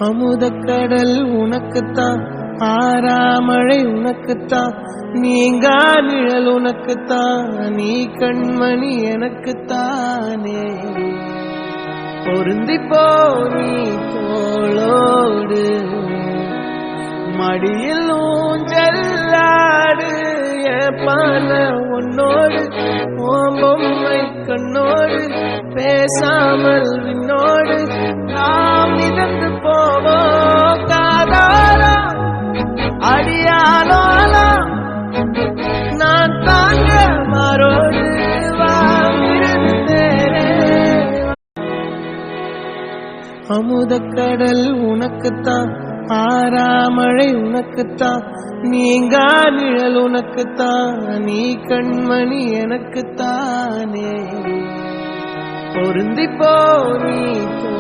அமுதக்கடல் உனக்குத்தான், ஆறாமழை உனக்குத்தான், நீங்கா நிழல் உனக்குத்தான், நீ கண்மணி எனக்குத்தானே. பொருந்திப்போ நீ தோளோடு, மடியில் ஊஞ்சல்லாடு, பால உன்னோடு, ஓம்பொம்மை கண்ணோடு, பேசாமல் விண்ணோடு நாம் மிதந்து போவோம் காதாரா அடியாலோலா, நான் தாங்க மாறோடு வாழ்ந்தேன். அமுதக்கடல் உனக்குத்தான், ஆறாமழை உனக்குத்தான், நீங்கா நிழல் உனக்குத்தான், நீ கண்மணி எனக்குத்தானே. பொருந்திப்போ நீ